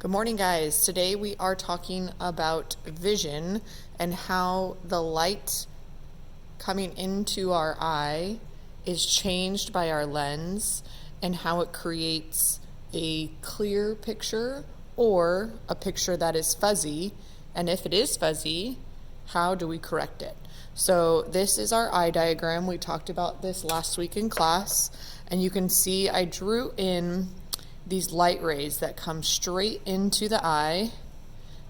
Good morning, guys. Today we are talking about vision and how the light coming into our eye is changed by our lens and how it creates a clear picture or a picture that is fuzzy. And if it is fuzzy, how do we correct it? So this is our eye diagram. We talked about this last week in class, and you can see I drew in these light rays that come straight into the eye.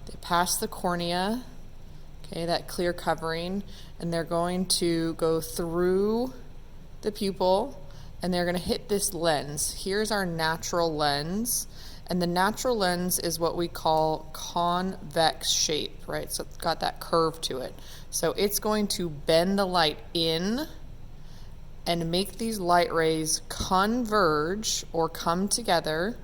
They pass the cornea, okay, that clear covering, and they're going to go through the pupil and they're going to hit this lens. Here's our natural lens, and the natural lens is what we call convex shape, right? So it's got that curve to it. So it's going to bend the light in and make these light rays converge or come together.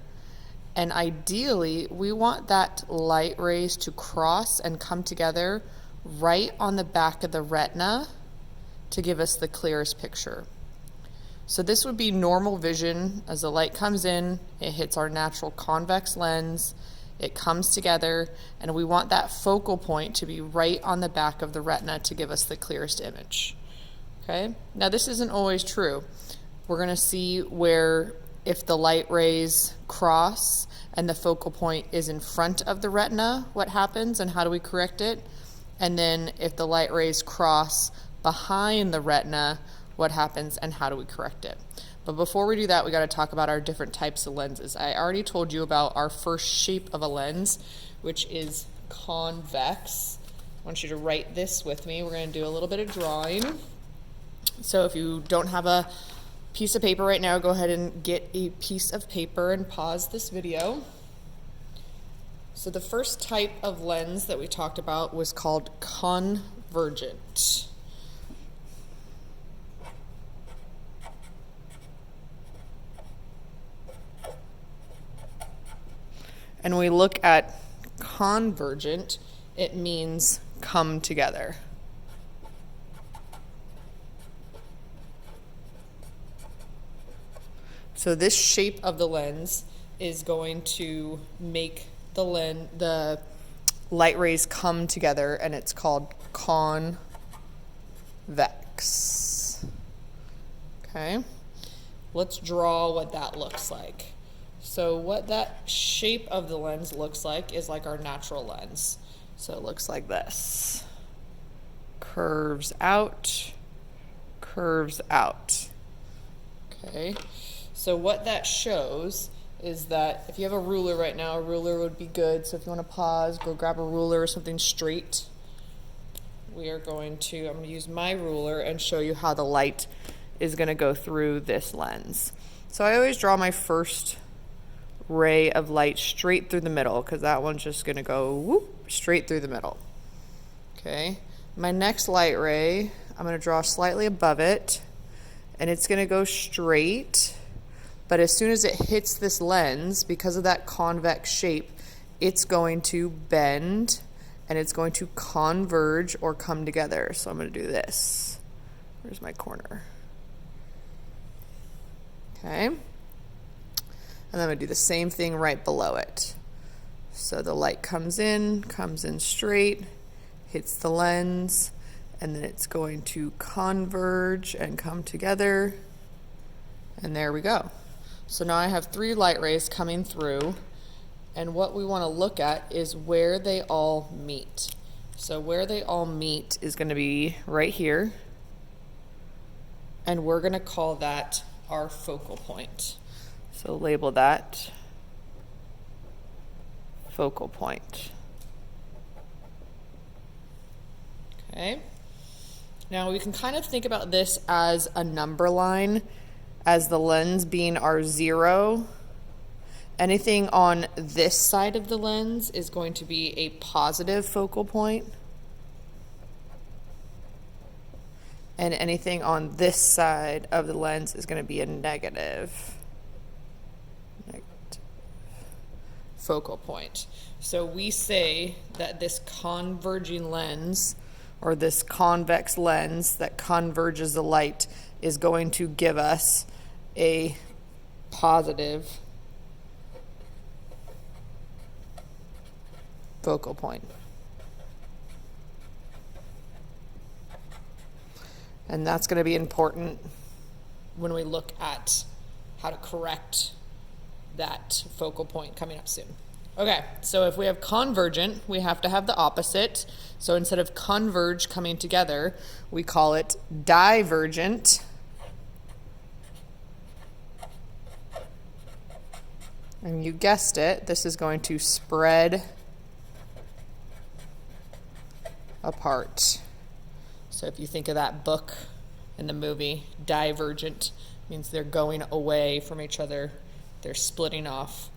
And ideally, we want that light rays to cross and come together right on the back of the retina to give us the clearest picture. So this would be normal vision. As the light comes in, it hits our natural convex lens, it comes together, and we want that focal point to be right on the back of the retina to give us the clearest image. Okay, now this isn't always true. We're going to see where if the light rays cross and the focal point is in front of the retina, what happens and how do we correct it? And then if the light rays cross behind the retina, what happens and how do we correct it? But before we do that, we got to talk about our different types of lenses. I already told you about our first shape of a lens, which is convex. I want you to write this with me. We're going to do a little bit of drawing. So if you don't have a piece of paper right now, go ahead and get a piece of paper and pause this video. So the first type of lens that we talked about was called convergent. And we look at convergent, it means come together. So this shape of the lens is going to make the light rays come together, and it's called convex. Okay, let's draw what that looks like. So what that shape of the lens looks like is like our natural lens. So it looks like this. Curves out, curves out. Okay. So what that shows is that if you have a ruler right now, a ruler would be good. So if you want to pause, go grab a ruler or something straight. I'm going to use my ruler and show you how the light is going to go through this lens. So I always draw my first ray of light straight through the middle because that one's just going to go whoop, straight through the middle. Okay. My next light ray, I'm going to draw slightly above it, and it's going to go straight. But as soon as it hits this lens, because of that convex shape, it's going to bend and it's going to converge or come together. So I'm going to do this. Where's my corner? Okay. And then I'm going to do the same thing right below it. So the light comes in straight, hits the lens, and then it's going to converge and come together. And there we go. So now I have 3 light rays coming through, and what we want to look at is where they all meet. So where they all meet is going to be right here, and we're going to call that our focal point. So label that focal point. Okay. Now we can kind of think about this as a number line, as the lens being our 0. Anything on this side of the lens is going to be a positive focal point. And anything on this side of the lens is going to be a negative focal point. So we say that this converging lens, or this convex lens that converges the light, is going to give us a positive focal point. And that's going to be important when we look at how to correct that focal point coming up soon. Okay, so if we have convergent, we have to have the opposite. So instead of converge coming together, we call it divergent. And you guessed it, this is going to spread apart. So if you think of that book in the movie, divergent means they're going away from each other. They're splitting off.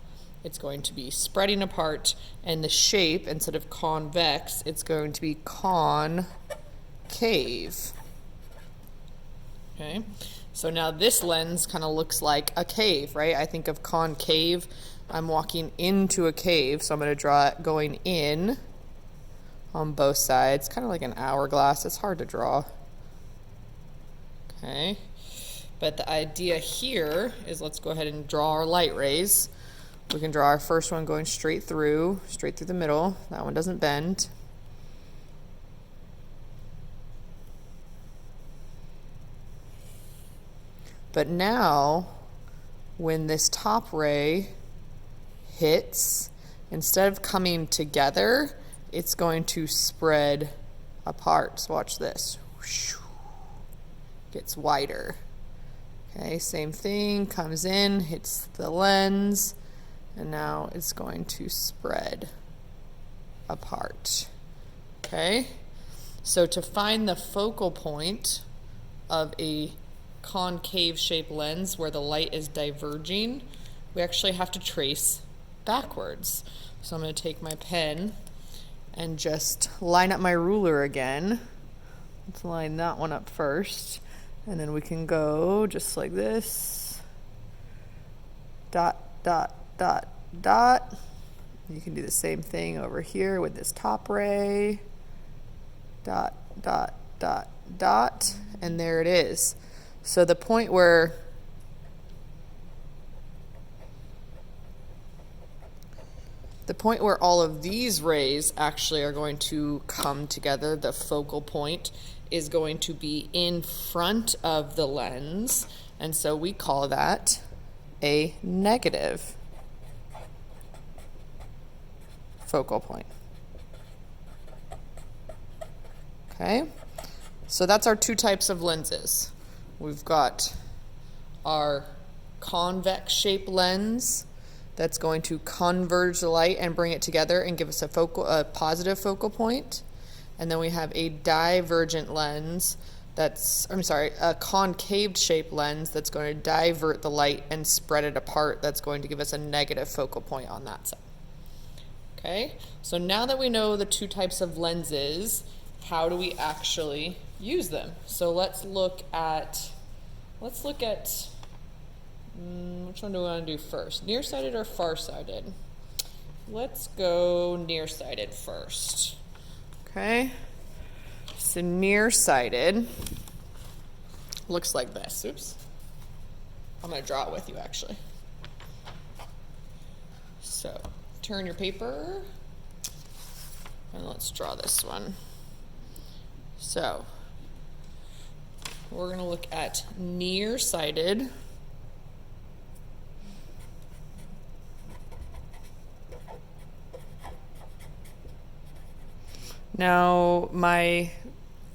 It's going to be spreading apart, and the shape, instead of convex, it's going to be concave. Okay, so now this lens kind of looks like a cave, right? I think of concave. I'm walking into a cave, so I'm going to draw it going in on both sides, kind of like an hourglass. It's hard to draw. Okay, but the idea here is, let's go ahead and draw our light rays. We can draw our first one going straight through the middle. That one doesn't bend. But now, when this top ray hits, instead of coming together, it's going to spread apart. So watch this. Gets wider. Okay, same thing, comes in, hits the lens, and now it's going to spread apart. Okay, so to find the focal point of a concave shaped lens where the light is diverging, we actually have to trace backwards. So I'm going to take my pen and just line up my ruler again. Let's line that one up first, and then we can go just like this. Dot, dot, dot, dot. You can do the same thing over here with this top ray. Dot, dot, dot, dot, and there it is. So the point where all of these rays actually are going to come together, the focal point, is going to be in front of the lens, and so we call that a negative focal point. Okay, so that's our two types of lenses. We've got our convex shaped lens that's going to converge the light and bring it together and give us a positive focal point. And then we have a divergent lens a concave shaped lens that's going to divert the light and spread it apart. That's going to give us a negative focal point on that side. Okay, so now that we know the two types of lenses, how do we actually use them? So let's look at which one do we want to do first? Nearsighted or farsighted? Let's go nearsighted first. Okay, so nearsighted looks like this. Oops. I'm going to draw it with you actually. So turn your paper and let's draw this one. So we're going to look at nearsighted. Now, my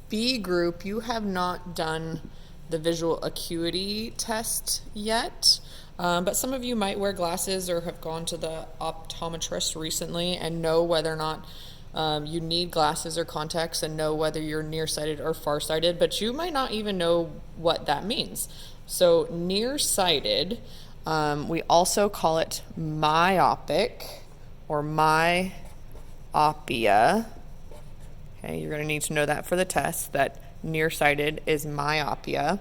B group, you have not done the visual acuity test yet, but some of you might wear glasses or have gone to the optometrist recently and know whether or not you need glasses or contacts and know whether you're nearsighted or farsighted, but you might not even know what that means. So nearsighted, we also call it myopic or myopia. Okay, you're going to need to know that for the test, that nearsighted is myopia.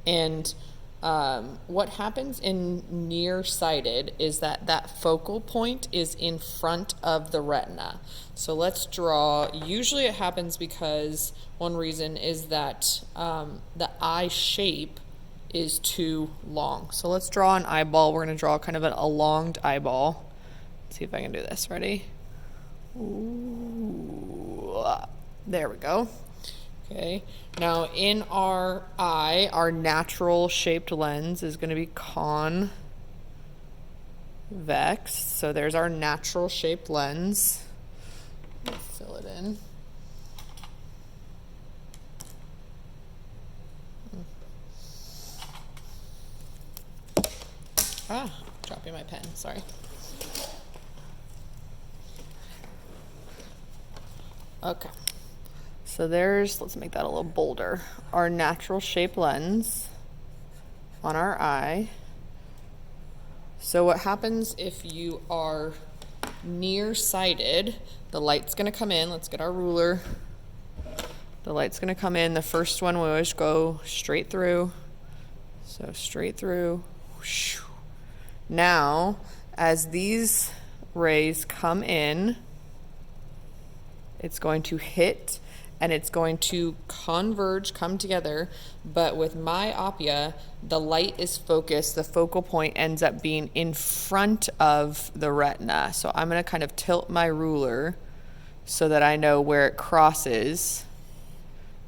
And what happens in nearsighted is that focal point is in front of the retina. So let's draw. Usually it happens because one reason is that the eye shape is too long. So let's draw an eyeball. We're going to draw kind of an elonged eyeball. Let's see if I can do this. Ready? Ooh, there we go. Okay, now in our eye, our natural shaped lens is going to be convex. So there's our natural shaped lens. Fill it in. Dropping my pen, sorry. Okay, so let's make that a little bolder. Our natural shape lens on our eye. So what happens if you are nearsighted, the light's gonna come in. Let's get our ruler. The light's gonna come in. The first one we always go straight through. So straight through. Now, as these rays come in, it's going to hit and it's going to converge, come together. But with myopia, the light is focused. The focal point ends up being in front of the retina. So I'm going to kind of tilt my ruler so that I know where it crosses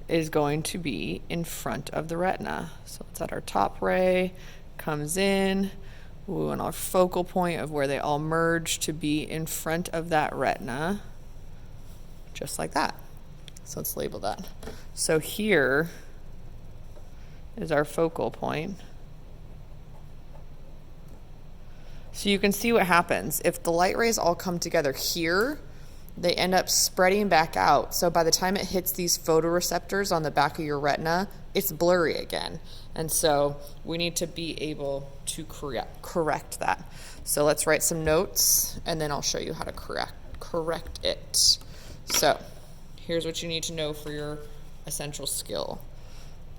is going to be in front of the retina. So it's at our top ray, comes in. Ooh, and our focal point of where they all merge to be in front of that retina, just like that. So let's label that. So here is our focal point. So you can see what happens. If the light rays all come together here, they end up spreading back out. So by the time it hits these photoreceptors on the back of your retina, it's blurry again. And so we need to be able to correct that. So let's write some notes and then I'll show you how to correct it. So here's what you need to know for your essential skill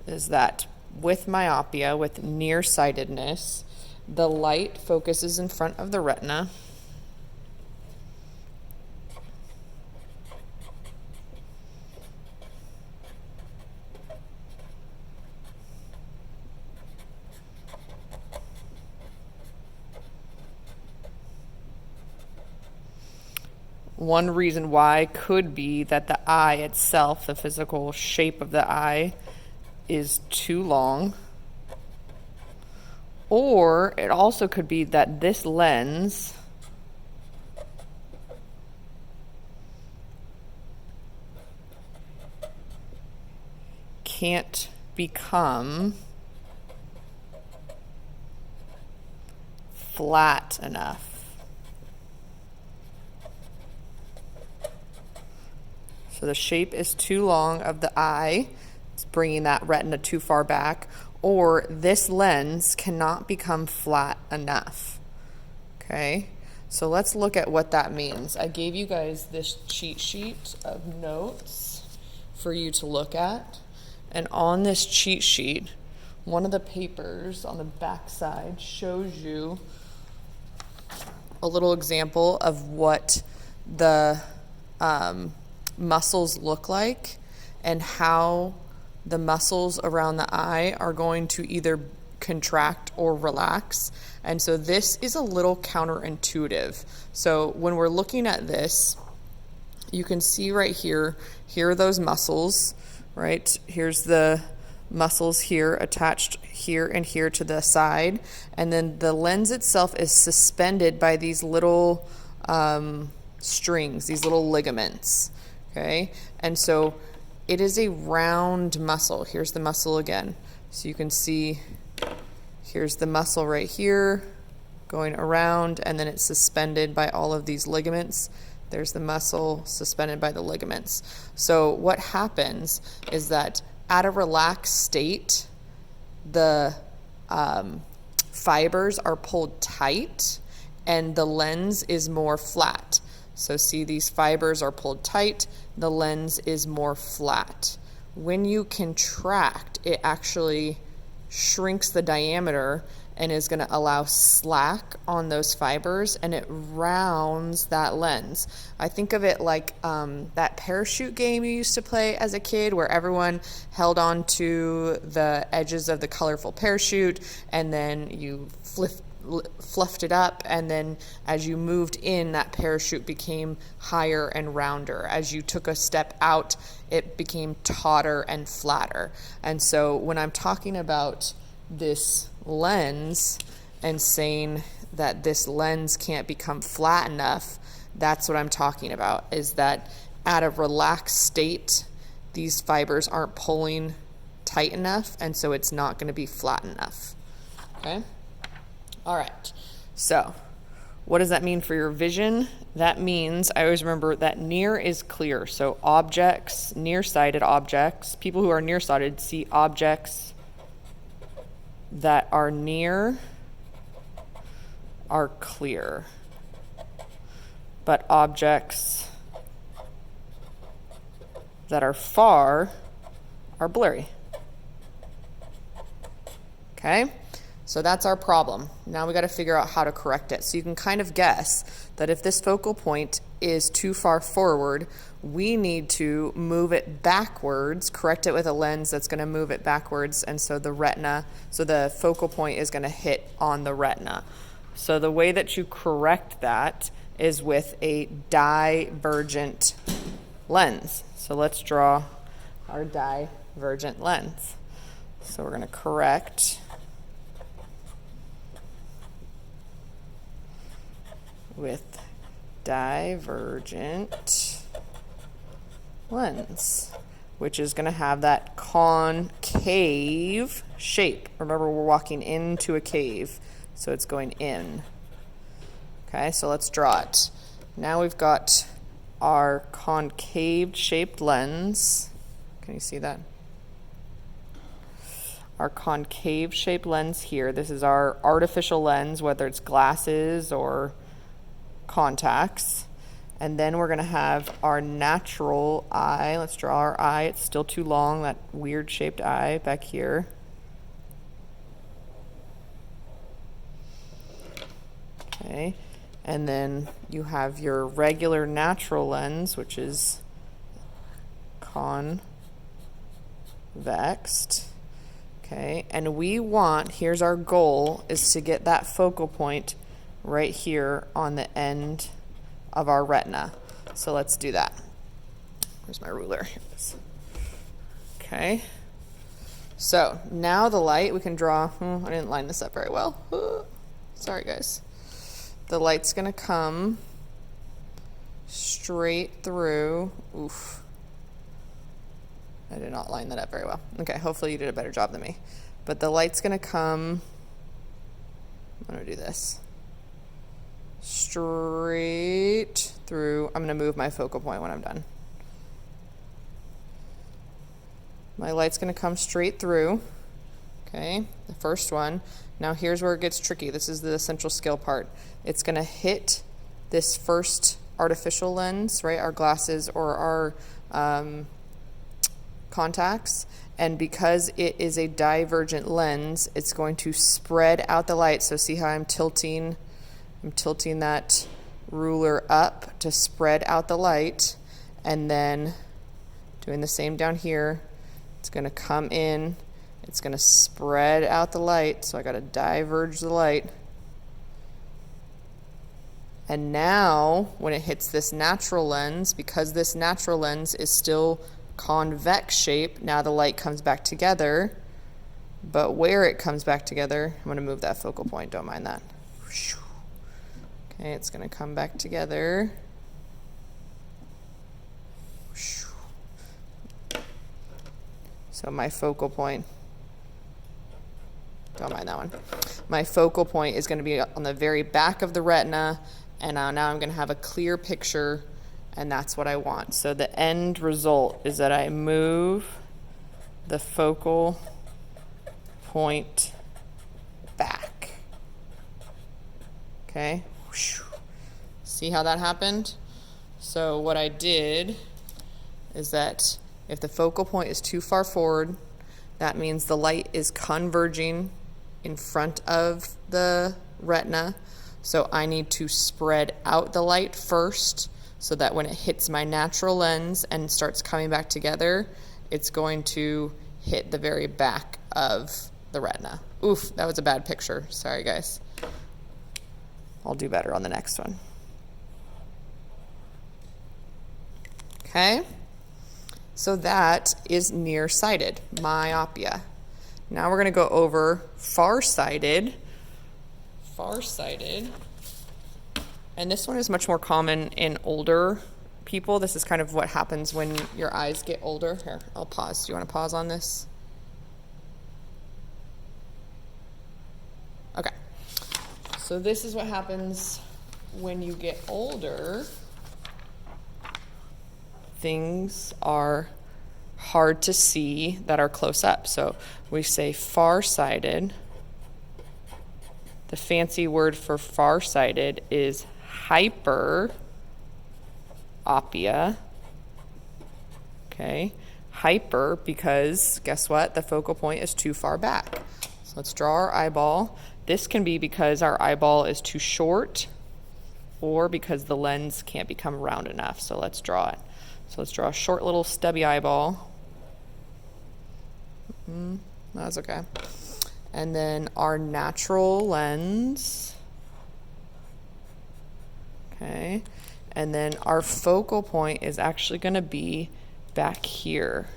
is that with myopia, with nearsightedness, the light focuses in front of the retina. One reason why could be that the eye itself, the physical shape of the eye, is too long. Or it also could be that this lens can't become flat enough. So the shape is too long of the eye. It's bringing that retina too far back. Or this lens cannot become flat enough. Okay, so let's look at what that means. I gave you guys this cheat sheet of notes for you to look at. And on this cheat sheet, one of the papers on the back side shows you a little example of what the muscles look like and how the muscles around the eye are going to either contract or relax. And so this is a little counterintuitive. So when we're looking at this, you can see right here, here are those muscles, right? Here's the muscles here attached here and here to the side. And then the lens itself is suspended by these little strings, these little ligaments. Okay, and so it is a round muscle. Here's the muscle again. So you can see here's the muscle right here going around, and then it's suspended by all of these ligaments. There's the muscle suspended by the ligaments. So what happens is that at a relaxed state, the fibers are pulled tight and the lens is more flat. So see, these fibers are pulled tight, the lens is more flat. When you contract, it actually shrinks the diameter and is going to allow slack on those fibers, and it rounds that lens. I think of it like that parachute game you used to play as a kid where everyone held on to the edges of the colorful parachute and then you fluffed it up, and then as you moved in, that parachute became higher and rounder. As you took a step out, it became tauter and flatter. And so when I'm talking about this lens and saying that this lens can't become flat enough, that's what I'm talking about, is that at a relaxed state, these fibers aren't pulling tight enough, and so it's not going to be flat enough. Okay? All right. So what does that mean for your vision? That means, I always remember that near is clear. So objects, nearsighted objects, people who are nearsighted see objects that are near are clear, but objects that are far are blurry. Okay? So that's our problem. Now we got to figure out how to correct it. So you can kind of guess that if this focal point is too far forward, we need to move it backwards, correct it with a lens that's going to move it backwards, and so the focal point is going to hit on the retina. So the way that you correct that is with a divergent lens. So let's draw our divergent lens. So we're going to correct with divergent lens, which is going to have that concave shape. Remember, we're walking into a cave, so it's going in. Okay, so let's draw it. Now we've got our concave shaped lens. Can you see that? Our concave shaped lens here. This is our artificial lens, whether it's glasses or contacts. And then we're going to have our natural eye. Let's draw our eye. It's still too long, that weird shaped eye back here. Okay. And then you have your regular natural lens, which is convexed. Okay. And we want, here's our goal, is to get that focal point right here on the end of our retina. So let's do that. Where's my ruler? Here it is. Okay. So now the light, we can draw, I didn't line this up very well. Sorry guys. The light's gonna come straight through. Oof. I did not line that up very well. Okay, hopefully you did a better job than me. But the light's gonna come, I'm gonna do this. Straight through. I'm gonna move my focal point when I'm done. My light's gonna come straight through. Okay, the first one. Now here's where it gets tricky. This is the essential skill part. It's gonna hit this first artificial lens, right? Our glasses or our contacts. And because it is a divergent lens, it's going to spread out the light. So see how I'm tilting that ruler up to spread out the light, and then doing the same down here. It's gonna come in, it's gonna spread out the light, so I gotta diverge the light. And now, when it hits this natural lens, because this natural lens is still convex shape, now the light comes back together, but where it comes back together, I'm gonna move that focal point, don't mind that. Okay, it's gonna come back together. So my focal point, don't mind that one. My focal point is gonna be on the very back of the retina, and now I'm gonna have a clear picture, and that's what I want. So the end result is that I move the focal point back. Okay, see how that happened? So what I did is that if the focal point is too far forward, that means the light is converging in front of the retina. So I need to spread out the light first so that when it hits my natural lens and starts coming back together, it's going to hit the very back of the retina. Oof, that was a bad picture. Sorry, guys. I'll do better on the next one. Okay, so that is nearsighted, myopia. Now we're going to go over farsighted. Farsighted, and this one is much more common in older people. This is kind of what happens when your eyes get older. Here, I'll pause. Do you want to pause on this? Okay, so this is what happens when you get older. Things are hard to see that are close up. So we say farsighted. The fancy word for farsighted is hyperopia. Okay, hyper because guess what? The focal point is too far back. So let's draw our eyeball. This can be because our eyeball is too short or because the lens can't become round enough. So let's draw it. So let's draw a short little stubby eyeball. That's okay. And then our natural lens. Okay. And then our focal point is actually going to be back here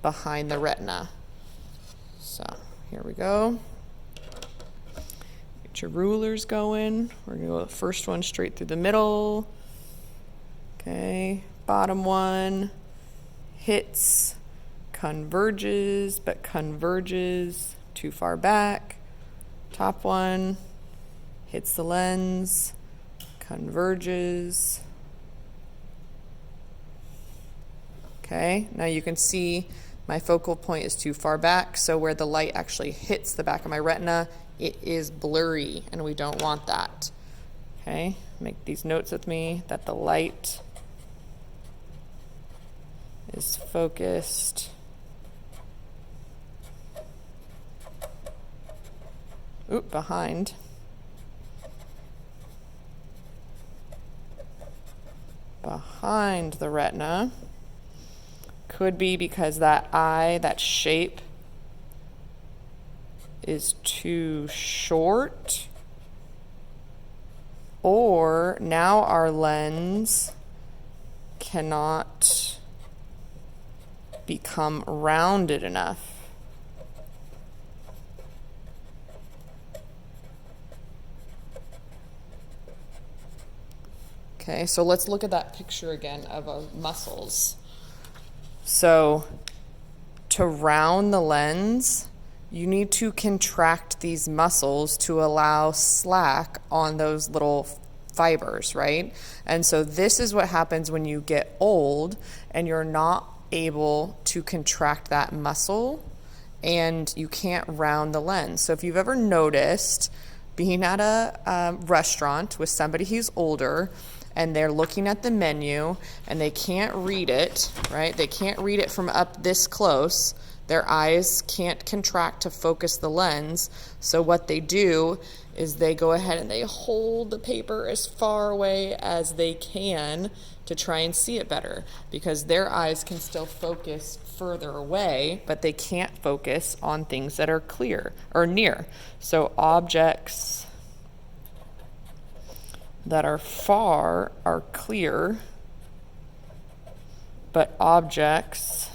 behind the retina. So here we go. Get your rulers going. We're going to go the first one straight through the middle. Okay, bottom one hits, converges, but converges too far back. Top one hits the lens, converges. Okay, now you can see my focal point is too far back, so where the light actually hits the back of my retina, it is blurry, and we don't want that. Okay, make these notes with me that the light is focused behind the retina. Could be because that eye, that shape is too short, or now our lens cannot become rounded enough. Okay, so let's look at that picture again of our muscles. So to round the lens, you need to contract these muscles to allow slack on those little fibers, right? And so this is what happens when you get old and you're not able to contract that muscle and you can't round the lens. So if you've ever noticed being at a restaurant with somebody who's older and they're looking at the menu and they can't read it, right? They can't read it from up this close. Their eyes can't contract to focus the lens. So what they do is they go ahead and they hold the paper as far away as they can to try and see it better, because their eyes can still focus further away, but they can't focus on things that are clear or near. So objects that are far are clear, but objects